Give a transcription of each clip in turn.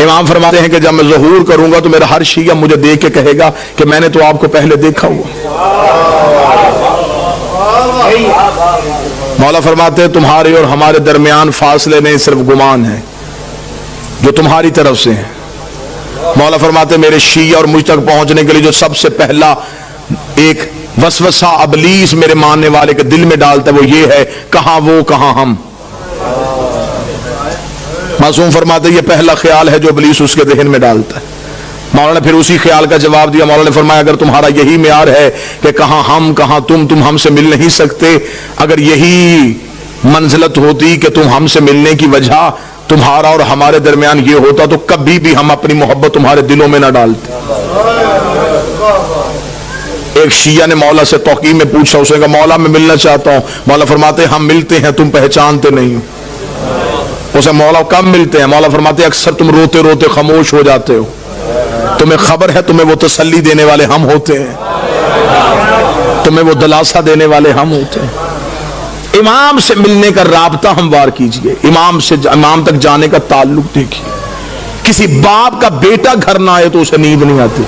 امام فرماتے ہیں کہ جب میں ظہور کروں گا تو میرا ہر شیعہ مجھے دیکھ کے کہے گا کہ میں نے تو آپ کو پہلے دیکھا ہوا۔ مولا فرماتے ہیں تمہارے اور ہمارے درمیان فاصلے نہیں، صرف گمان ہے جو تمہاری طرف سے ہیں۔ مولا فرماتے ہیں میرے شیعہ اور مجھ تک پہنچنے کے لیے جو سب سے پہلا ایک وسوسہ ابلیس میرے ماننے والے کے دل میں ڈالتا ہے وہ یہ ہے، کہاں وہ کہاں ہم۔ معصوم فرماتے ہیں یہ پہلا خیال ہے جو ابلیس اس کے ذہن میں ڈالتا ہے۔ مولا نے پھر اسی خیال کا جواب دیا۔ مولا نے فرمایا اگر تمہارا یہی معیار ہے کہ کہاں ہم کہاں تم ہم سے مل نہیں سکتے، اگر یہی منزلت ہوتی کہ تم ہم سے ملنے کی وجہ تمہارا اور ہمارے درمیان یہ ہوتا تو کبھی بھی ہم اپنی محبت تمہارے دلوں میں نہ ڈالتے۔ ایک شیعہ نے مولا سے توقیع میں پوچھا، اسے کہا مولا میں ملنا چاہتا ہوں۔ مولا فرماتے ہیں ہم ملتے ہیں، تم پہچانتے نہیں ہو۔ اسے مولا کم ملتے ہیں؟ مولا فرماتے ہیں اکثر تم روتے روتے خاموش ہو جاتے ہو، تمہیں خبر ہے تمہیں وہ تسلی دینے والے ہم ہوتے ہیں، تمہیں وہ دلاسا دینے والے ہم ہوتے ہیں۔ امام سے ملنے کا رابطہ ہموار کیجئے، امام سے امام تک جانے کا تعلق دیکھیے۔ کسی باپ کا بیٹا گھر نہ آئے تو اسے نیند نہیں آتی،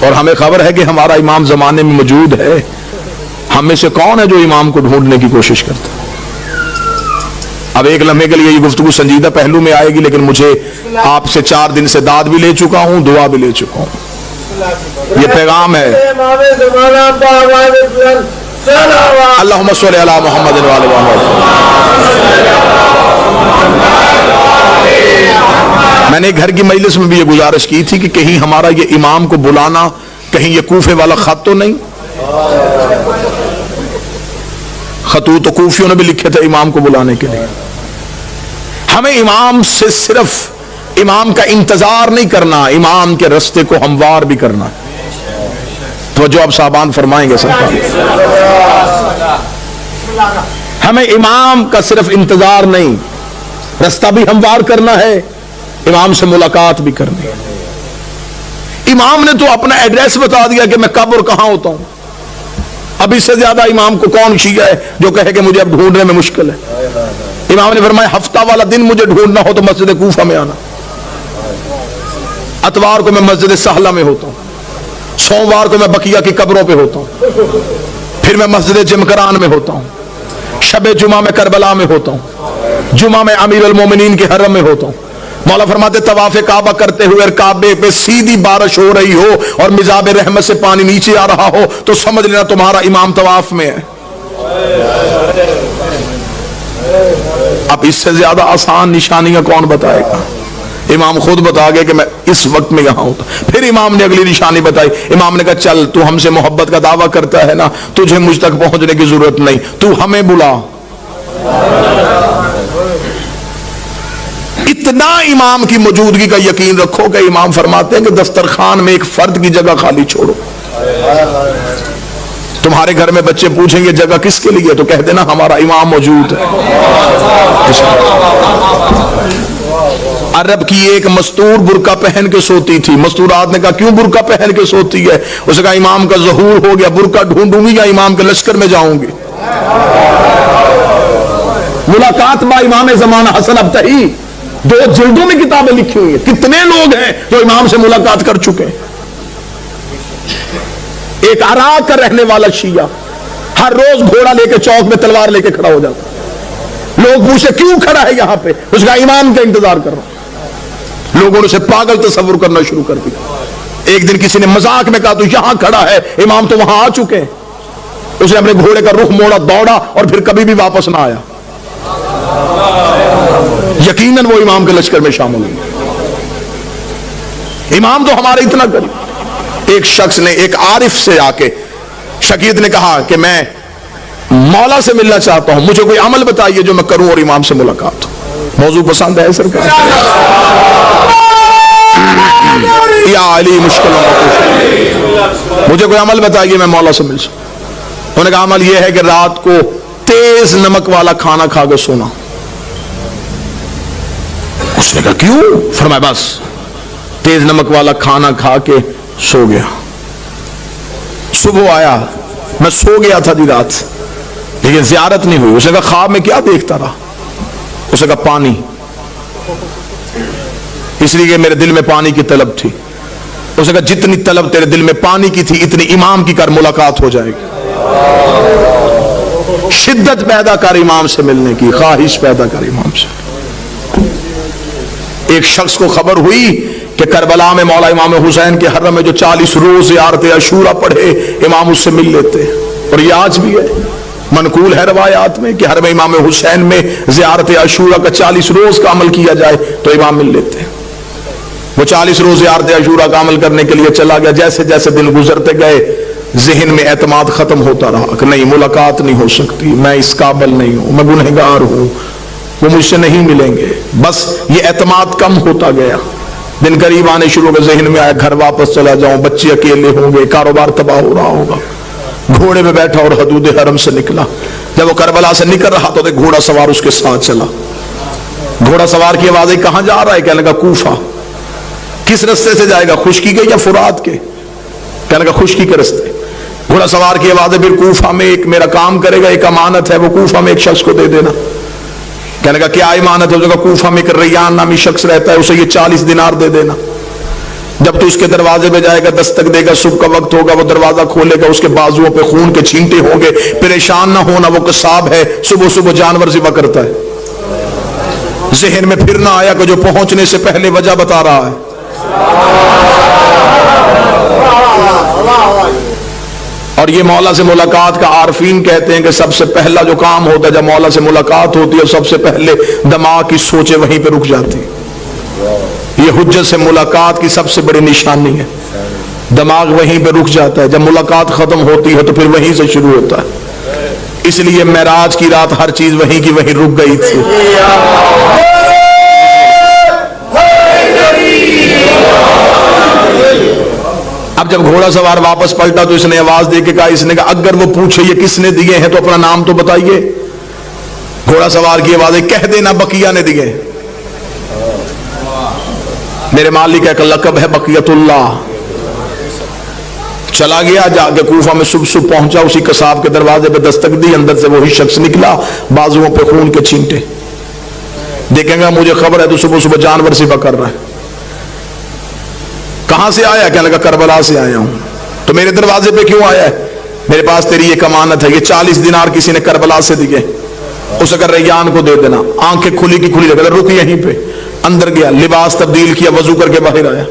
اور ہمیں خبر ہے کہ ہمارا امام زمانے میں موجود ہے۔ ہم میں سے کون ہے جو امام کو ڈھونڈنے کی کوشش کرتا ہے؟ اب ایک لمحے کے لیے یہ گفتگو سنجیدہ پہلو میں آئے گی، لیکن مجھے آپ سے 4 دن سے داد بھی لے چکا ہوں، دعا بھی لے چکا ہوں۔ یہ پیغام ہے۔ اللہم صلی علی محمد وعلی محمد۔ میں نے گھر کی مجلس میں بھی یہ گزارش کی تھی کہ کہیں ہمارا یہ امام کو بلانا کہیں یہ کوفے والا خط تو نہیں؟ خطوط تو کوفیوں نے بھی لکھے تھے امام کو بلانے کے لیے۔ ہمیں امام سے صرف امام کا انتظار نہیں کرنا، امام کے رستے کو ہموار بھی کرنا۔ توجہ آپ صاحبان فرمائیں گے سرکار۔ ہمیں امام کا صرف انتظار نہیں، رستہ بھی ہموار کرنا ہے، امام سے ملاقات بھی کرنی ہے۔ امام نے تو اپنا ایڈریس بتا دیا کہ میں کب اور کہاں ہوتا ہوں۔ اب اس سے زیادہ امام کو کون شیعہ ہے جو کہے کہ مجھے اب ڈھونڈنے میں مشکل ہے؟ امام نے فرمایا ہفتہ والا دن مجھے ڈھونڈنا ہو تو مسجد کوفہ میں آنا، اتوار کو میں مسجد سہلہ میں ہوتا ہوں، سوموار کو میں بقیہ کی قبروں پہ ہوتا ہوں، پھر میں مسجد جمکران میں ہوتا ہوں، شب جمعہ میں کربلا میں ہوتا ہوں، جمعہ میں امیر المومنین کے حرم میں ہوتا ہوں۔ مولا فرماتے طواف کعبہ کرتے ہوئے کعبے پہ سیدھی بارش ہو رہی ہو اور مزاب رحمت سے پانی نیچے آ رہا ہو تو سمجھ لینا تمہارا امام طواف میں ہے۔ اب اس سے زیادہ آسان نشانیاں کون بتائے گا؟ امام خود بتا گئے کہ میں اس وقت میں یہاں ہوتا۔ پھر امام نے اگلی نشانی بتائی، امام نے کہا چل تو ہم سے محبت کا دعویٰ کرتا ہے نا، تجھے مجھ تک پہنچنے کی ضرورت نہیں، تو ہمیں بلا۔ اتنا امام کی موجودگی کا یقین رکھو کہ امام فرماتے ہیں کہ دسترخوان میں ایک فرد کی جگہ خالی چھوڑو۔ تمہارے گھر میں بچے پوچھیں گے جگہ کس کے لیے تو کہہ دینا ہمارا امام موجود ہے۔ عرب کی ایک مستور برقع پہن کے سوتی تھی، مستورات نے کہا کیوں برقع پہن کے سوتی ہے؟ اس نے کہا امام کا ظہور ہو گیا، برقع ڈھونڈوں گی یا امام کے لشکر میں جاؤں گی؟ ملاقات با امام زمانہ حسن ابتہی 2 جلدوں میں کتابیں لکھی ہوئی ہیں۔ کتنے لوگ ہیں جو امام سے ملاقات کر چکے ہیں؟ ایک عراق کا رہنے والا شیعہ ہر روز گھوڑا لے کے چوک میں تلوار لے کے کھڑا ہو جاتا، لوگ پوچھے کیوں کھڑا ہے یہاں پہ؟ اس کا امام کا انتظار کر رہا ہوں۔ لوگوں نے اسے پاگل تصور کرنا شروع کر دیا۔ ایک دن کسی نے مذاق میں کہا تو یہاں کھڑا ہے، امام تو وہاں آ چکے ہیں۔ اس نے اپنے گھوڑے کا رخ موڑا، دوڑا اور پھر کبھی بھی واپس نہ آیا۔ یقیناً وہ امام کے لشکر میں شامل ہوئے۔ امام تو ہمارے اتنا قریب۔ ایک شخص نے ایک عارف سے آ کے شقیق نے کہا کہ میں مولا سے ملنا چاہتا ہوں، مجھے کوئی عمل بتائیے جو میں کروں اور امام سے ملاقات ہو۔ موضوع پسند ہے سرکار؟ یا علی مشکلوں کا مجھے کوئی عمل بتائیے میں مولا سے مل سکوں۔ انہوں نے کہا عمل یہ ہے کہ رات کو تیز نمک والا کھانا کھا کے سونا۔ اس نے کہا کیوں؟ فرمایا بس تیز نمک والا کھانا کھا کے سو گیا، صبح آیا میں سو گیا تھا دی رات لیکن زیارت نہیں ہوئی۔ اس نے کہا خواب میں کیا دیکھتا رہا؟ اس نے کہا پانی۔ اس لیے میرے دل میں پانی کی طلب تھی. اس نے کہا جتنی طلب تیرے دل میں پانی کی تھی اتنی امام کی کر, ملاقات ہو جائے گی. شدت پیدا کر امام سے ملنے کی, خواہش پیدا کر امام سے. ایک شخص کو خبر ہوئی کہ کربلا میں مولا امام حسین کے حرم میں جو 40 روز زیارت عاشورہ پڑھے امام اس سے مل لیتے ہیں. اور یہ آج بھی ہے, منقول ہے روایات میں کہ حرم امام حسین میں زیارت عاشورہ کا 40 روز کا عمل کیا جائے تو امام مل لیتے ہیں. وہ 40 روز زیارت عاشورہ کا عمل کرنے کے لیے چلا گیا. جیسے جیسے دن گزرتے گئے ذہن میں اعتماد ختم ہوتا رہا کہ نہیں, ملاقات نہیں ہو سکتی, میں اس قابل نہیں ہوں, میں گنہگار ہوں, وہ مجھ سے نہیں ملیں گے. بس یہ اعتماد کم ہوتا گیا. دن قریب آنے شروع ہو گئے, ذہن میں آیا گھر واپس چلا جاؤں, بچے اکیلے ہوں گے, کاروبار تباہ ہو رہا ہوگا. گھوڑے میں بیٹھا اور حدود حرم سے نکلا. جب وہ کربلا سے نکل رہا تو گھوڑا سوار اس کے ساتھ چلا. گھوڑا سوار کی آواز آئی, کہاں جا رہا ہے؟ کہنے لگا کوفہ. کس رستے سے جائے گا, خشکی کے یا فرات کے؟ کہنے لگا خشکی کے رستے. گھوڑا سوار کی آواز ہے, پھر کوفہ میں ایک میرا کام کرے گا, ایک امانت ہے, وہ کوفہ میں ایک شخص کو دے دینا. کہنے لگا کیا امانت ہے؟ اس نے کہا کوفہ میں ایک ریان نامی شخص رہتا ہے, اسے یہ 40 دینار دے دینا. جب تو اس کے دروازے پہ جائے گا, دستک دے گا, صبح کا وقت ہوگا, وہ دروازہ کھولے گا, اس کے بازوؤں پہ خون کے چھینٹے ہوں گے. پریشان نہ ہونا, وہ قصاب ہے, صبح صبح جانور ذبح کرتا ہے. ذہن میں پھر نہ آیا کہ جو پہنچنے سے پہلے وجہ بتا رہا ہے. اور یہ مولا سے ملاقات کا عارفین کہتے ہیں کہ سب سے پہلا جو کام ہوتا ہے جب مولا سے ملاقات ہوتی ہے, سب سے پہلے دماغ کی سوچیں وہیں پہ رک جاتی. یہ حجت سے ملاقات کی سب سے بڑی نشانی ہے. دماغ وہیں پہ رک جاتا ہے. جب ملاقات ختم ہوتی ہے تو پھر وہیں سے شروع ہوتا ہے. اس لیے معراج کی رات ہر چیز وہیں کی وہیں رک گئی تھی. اب جب گھوڑا سوار واپس پلٹا تو اس نے آواز دے کے کہا, اس نے کہا اگر وہ پوچھے یہ کس نے دیے ہیں تو اپنا نام تو بتائیے. گھوڑا سوار کی آواز ہے, کہہ دینا بقیہ نے دیے. میرے مالک کا ایک لقب ہے بقیت اللہ. چلا گیا, جا کے کوفہ میں صبح پہنچا, اسی قصاب کے دروازے پہ دستک دی, اندر سے وہی شخص نکلا, بازوؤں پہ خون کے چھینٹے. دیکھیں گا مجھے خبر ہے تو صبح صبح جانور ذبح کر رہا ہے. کہاں سے آیا؟ کہنے لگا کربلا سے آیا ہوں. تو میرے دروازے پہ کیوں آیا ہے؟ میرے پاس تیری ایک امانت ہے, یہ 40 دینار کسی نے کربلا سے دیے, اسے کر ریان کو دے دینا. آنکھیں کھلی کی کھلی لگا, رک یہیں پہ. اندر گیا, لباس تبدیل کیا, وضو کر کے باہر آیا.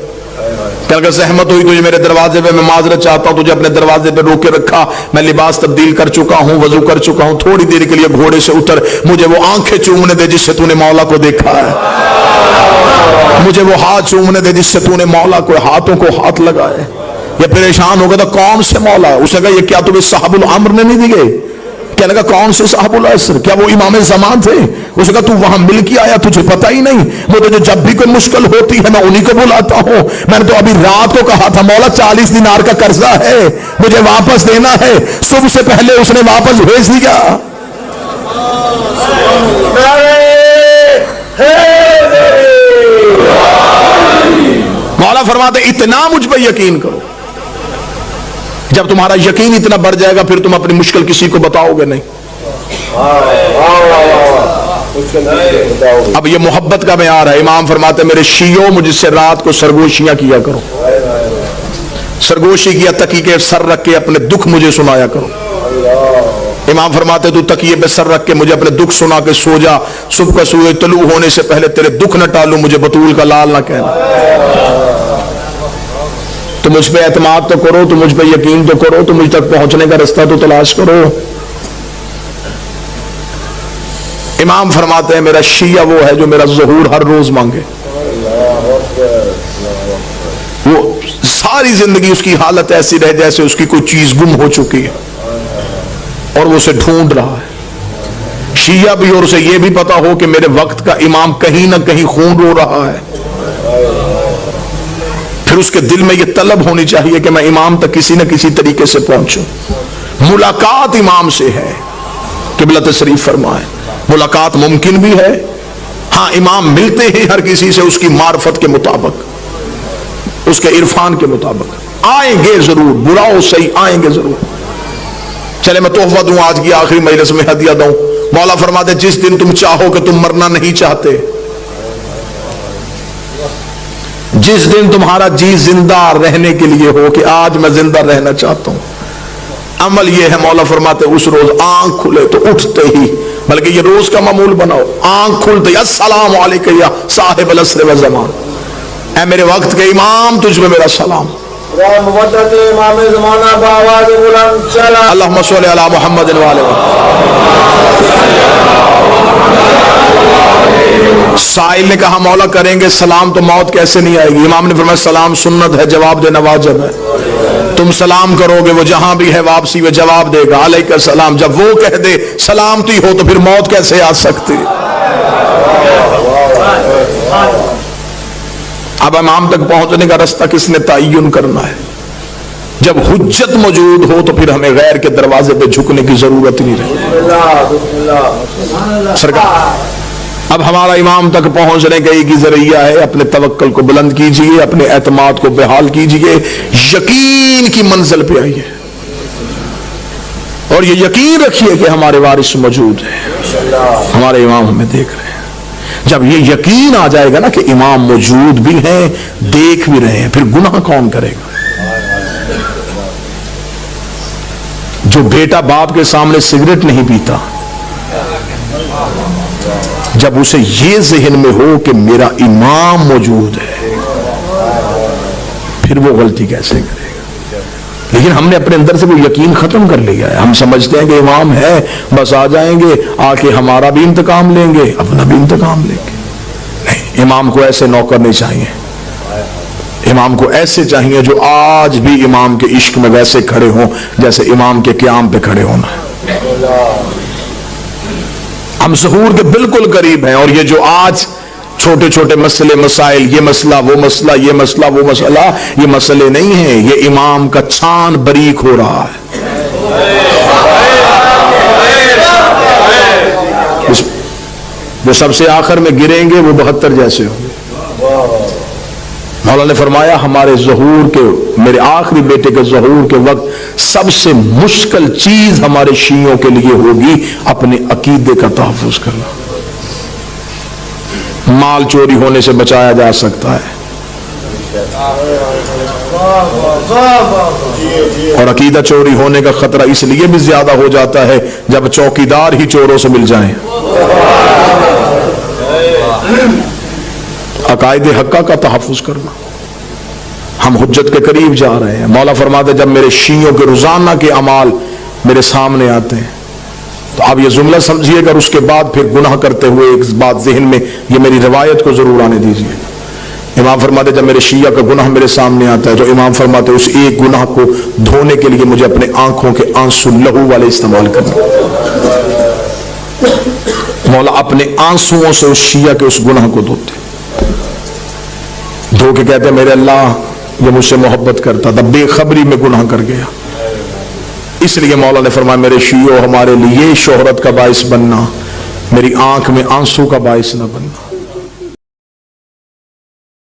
کہنے لگا زحمت ہوئی تجھے میرے دروازے پہ, میں معذرت چاہتا ہوں, تجھے اپنے دروازے پہ روک کے رکھا, میں لباس تبدیل کر چکا ہوں, وضو کر چکا ہوں, تھوڑی دیر کے لیے گھوڑے سے اتر, مجھے وہ آنکھیں چومنے دے جس سے تو نے مولا کو دیکھا ہے, مجھے وہ ہاتھ چومنے دے جس سے تو نے مولا کو ہاتھوں کو ہاتھ لگائے. یہ پریشان ہو گیا تھا, کون سے مولا؟ اسے کہا یہ کیا تمہیں صاحب الامر نے نہیں دیے؟ کہنے لگا کون سے صاحب العصر؟ کیا وہ امام زمان تھے؟ اسے کہا تو وہاں مل کے آیا, تجھے پتہ ہی نہیں؟ مجھے جب بھی کوئی مشکل ہوتی ہے میں انہی کو بلاتا ہوں. میں نے تو ابھی رات کو کہا تھا مولا 40 دینار کا قرضہ ہے, مجھے واپس دینا ہے. صبح سے پہلے اس نے واپس بھیج دیا. مولا فرماتے اتنا مجھ پہ یقین کرو. جب تمہارا یقین اتنا بڑھ جائے گا پھر تم اپنی مشکل کسی کو بتاؤ گے نہیں. اب یہ محبت کا معیار ہے. امام فرماتے میرے شیعوں مجھ سے رات کو سرگوشیاں کیا کرو. سرگوشی کیا, تکیے کے سر رکھ کے اپنے دکھ مجھے سنایا کرو. امام فرماتے تو تکیے پہ سر رکھ کے مجھے اپنے دکھ سنا کے سو جا, صبح کا سورج طلوع ہونے سے پہلے تیرے دکھ نہ ٹالوں, مجھے بطول کا لال نہ کہنا. تو مجھ پہ اعتماد تو کرو, تو مجھ پہ یقین تو کرو, تو مجھ تک پہنچنے کا رستہ تو تلاش کرو. امام فرماتے ہیں میرا شیعہ وہ ہے جو میرا ظہور ہر روز مانگے. وہ ساری زندگی اس کی حالت ایسی رہے جیسے اس کی کوئی چیز گم ہو چکی ہے اور وہ اسے ڈھونڈ رہا ہے. شیعہ بھی, اور اسے یہ بھی پتا ہو کہ میرے وقت کا امام کہیں نہ کہیں خون رو رہا ہے. پھر اس کے دل میں یہ طلب ہونی چاہیے کہ میں امام تک کسی نہ کسی طریقے سے پہنچوں. ملاقات امام سے ہے. قبلہ تشریف فرمائے ملاقات ممکن بھی ہے. ہاں امام ملتے ہیں ہر کسی سے اس کی معرفت کے مطابق, اس کے عرفان کے مطابق. آئیں گے ضرور, برا ہو صحیح آئیں گے ضرور. چلے میں تحفہ دوں, آج کی آخری مجلس میں ہدیہ دوں. مولا فرماتے جس دن تم چاہو کہ تم مرنا نہیں چاہتے, جس دن تمہارا جی زندہ رہنے کے لیے ہو کہ آج میں زندہ رہنا چاہتا ہوں، عمل یہ ہے، مولا فرماتے اس روز آنکھ کھلے تو اٹھتے ہی، بلکہ یہ روز کا معمول بناؤ، آنکھ کھلتے ہی السلام علیکم یا صاحب العصر والزمان، اے میرے وقت کے امام تجھ میں میرا سلام، اللہم صلی علی محمد وآلہ سائل نے کہا مولا کریں گے سلام تو موت کیسے نہیں آئے گی؟ امام نے فرمایا سلام سنت ہے، جواب دینا واجب ہے، تم سلام کرو گے وہ جہاں بھی ہے واپسی میں جواب دے گا علیکہ السلام، جب وہ کہہ دے سلامتی ہو تو پھر موت کیسے آ سکتی؟ اب امام تک پہنچنے کا رستہ کس نے تعین کرنا ہے؟ جب حجت موجود ہو تو پھر ہمیں غیر کے دروازے پہ جھکنے کی ضرورت نہیں رہی۔ سرکار اب ہمارا امام تک پہنچنے کا ایک ہی ذریعہ ہے، اپنے توکل کو بلند کیجئے، اپنے اعتماد کو بحال کیجئے، یقین کی منزل پہ آئیے اور یہ یقین رکھیے کہ ہمارے وارث موجود ہیں، ہمارے امام ہمیں دیکھ رہے ہیں۔ جب یہ یقین آ جائے گا نا کہ امام موجود بھی ہیں، دیکھ بھی رہے ہیں، پھر گناہ کون کرے گا؟ جو بیٹا باپ کے سامنے سگریٹ نہیں پیتا، جب اسے یہ ذہن میں ہو کہ میرا امام موجود ہے، پھر وہ غلطی کیسے کرے گا؟ لیکن ہم نے اپنے اندر سے وہ یقین ختم کر لیا ہے، ہم سمجھتے ہیں کہ امام ہے بس آ جائیں گے، آ کے ہمارا بھی انتقام لیں گے، اپنا بھی انتقام لیں گے۔ نہیں، امام کو ایسے نوکر نہیں چاہیے، امام کو ایسے چاہیے جو آج بھی امام کے عشق میں ویسے کھڑے ہوں جیسے امام کے قیام پہ کھڑے ہونا۔ ہم ظہور کے بالکل قریب ہیں، اور یہ جو آج چھوٹے چھوٹے مسئلے مسائل، یہ مسئلہ وہ مسئلہ، یہ مسئلہ وہ مسئلہ، یہ مسئلے نہیں ہیں، یہ امام کا چھان بریک ہو رہا ہے۔ وہ سب سے آخر میں گریں گے، وہ 72 جیسے ہوں گے۔ مولا نے فرمایا ہمارے ظہور کے، میرے آخری بیٹے کے ظہور کے وقت سب سے مشکل چیز ہمارے شیعوں کے لیے ہوگی اپنے عقیدے کا تحفظ کرنا۔ مال چوری ہونے سے بچایا جا سکتا ہے، اور عقیدہ چوری ہونے کا خطرہ اس لیے بھی زیادہ ہو جاتا ہے جب چوکیدار ہی چوروں سے مل جائیں۔ عقائد حقہ کا تحفظ کرنا، ہم حجت کے قریب جا رہے ہیں۔ مولا فرماتے جب میرے شیعوں کے روزانہ کے اعمال میرے سامنے آتے ہیں تو آپ یہ جملہ سمجھیے گا، اور اس کے بعد پھر گناہ کرتے ہوئے ایک بات ذہن میں، یہ میری روایت کو ضرور آنے دیجیے۔ امام فرماتے جب میرے شیعہ کا گناہ میرے سامنے آتا ہے تو امام فرماتے اس ایک گناہ کو دھونے کے لیے مجھے اپنے آنکھوں کے آنسو لہو والے استعمال کرنا۔ مولا اپنے آنسوؤں سے اس شیعہ کے اس گناہ کو دھوتے، دھو کے کہتے ہیں میرے اللہ یہ مجھ سے محبت کرتا تھا، بے خبری میں گناہ کر گیا، اس لیے مولا نے فرمایا میرے شیعوں ہمارے لیے شہرت کا باعث بننا، میری آنکھ میں آنسو کا باعث نہ بننا۔